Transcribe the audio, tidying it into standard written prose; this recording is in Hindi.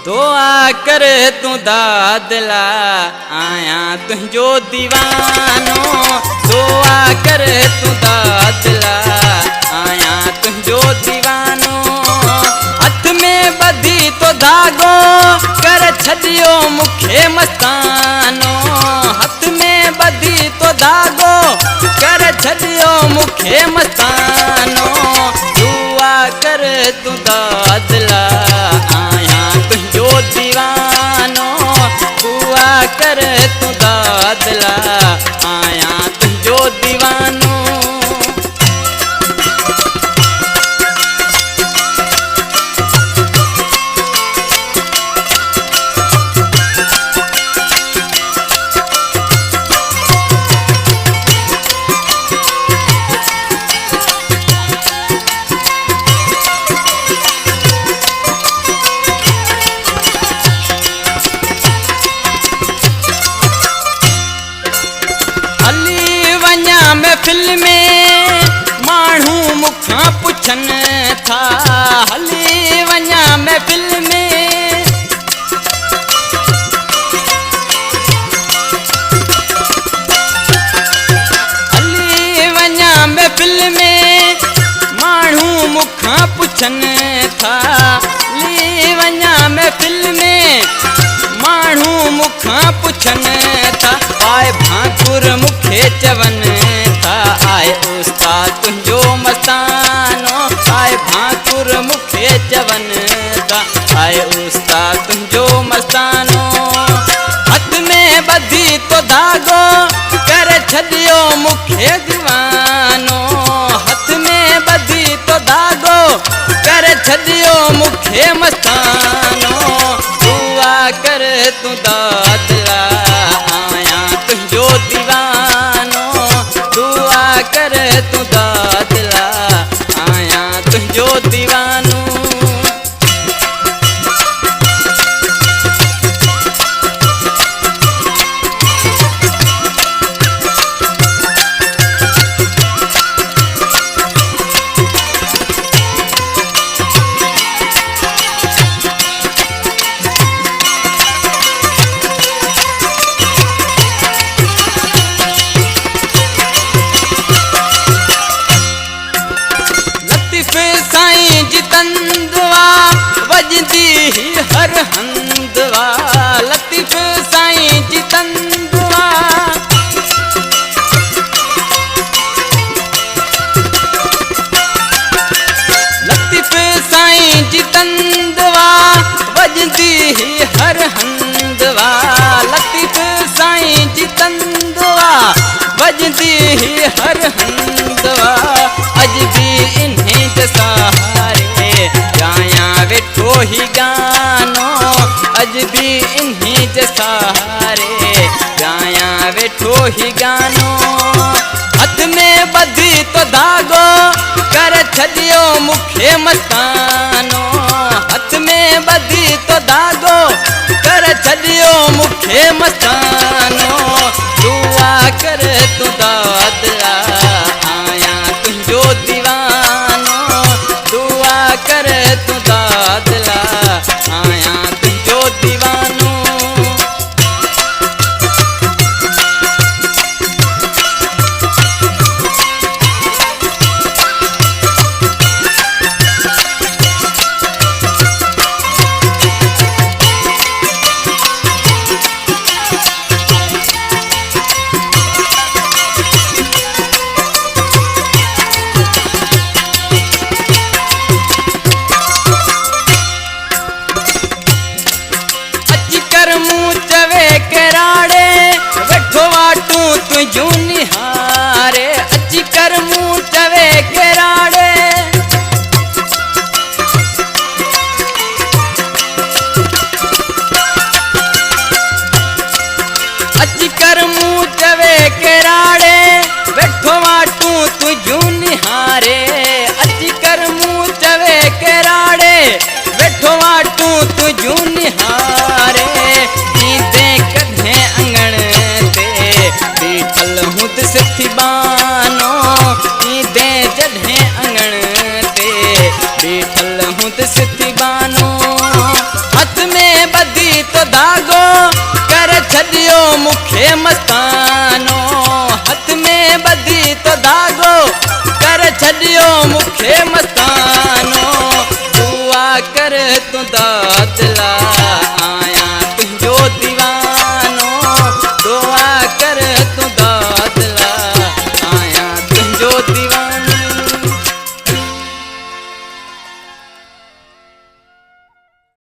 दुआ कर तू दादला आया तुझो दीवानो। दुआ कर तू दादला आया तुझो दीवानो। हथ में बधी तो धागो कर छदियो मुखे मस्तानो। हथ में बधी तो धागो कर छदियो मुखे मस्तानो। दुआ कर तू दादला आया तुझो दीवानो। दुआ कर तू दादला आया तुझो दीवानो। महफिल में माण्हू मुखां पुछन था। हली वञा महफिल में हली वञा महफिल में माण्हू मुखां पुछन था। हली वञा महफिल में माण्हू मुखां पुछन था। आए भाकुर मुखे चवन आए उस्ताद तुझो मस्तानो। आए भाकुर मुखे चवन था आए उस्ताद तुझो मस्तानो। हथ में बधी तो धागो कर छदियो मुखे दीवानो। हथ में बधी तो धागो कर छदियो मुखे मस्तानो। दुआ कर तू दादला आया तुझो दीवानो। दुआ कर तू दादला आया तुझो दीवानो। साईं जितंदवा वजदी हर हंदवा। लतीफ साईं जितंदवा लतीफ साईं जितंदवा वजदी हर हंदवा। लतीफ साईं जितंदवा वजदी हर हंदवा। अज भी इन्हें सहारे गाया वेठो ही गानो। अज भी इन्हें सहारे गाया वेठो ही गानो। हथ में बधी तो धागो कर छदियो मुखे मस्तानो। हथ में बधी तो धागो कर छदियो मुखे मस्तानो। दुआ कर तू दादला आया तुझो दीवानो। दुआ कर तू दादला आया तुझो दीवानो। तुझो निहारे अची कर मुँह चवे केराड़े। अची कर मुँह चवे केराड़े बैठो वाटू तुझो निहारे। अची कर मुँह चवे केराड़े बैठो वाटू तुझो निहारे। कधे अंगण ते बीठल हूं सिथी मुखे मस्तानो हथ में बधी तो धागो कर छड़ियो मुखे मस्तानो दुआ कर तू दातला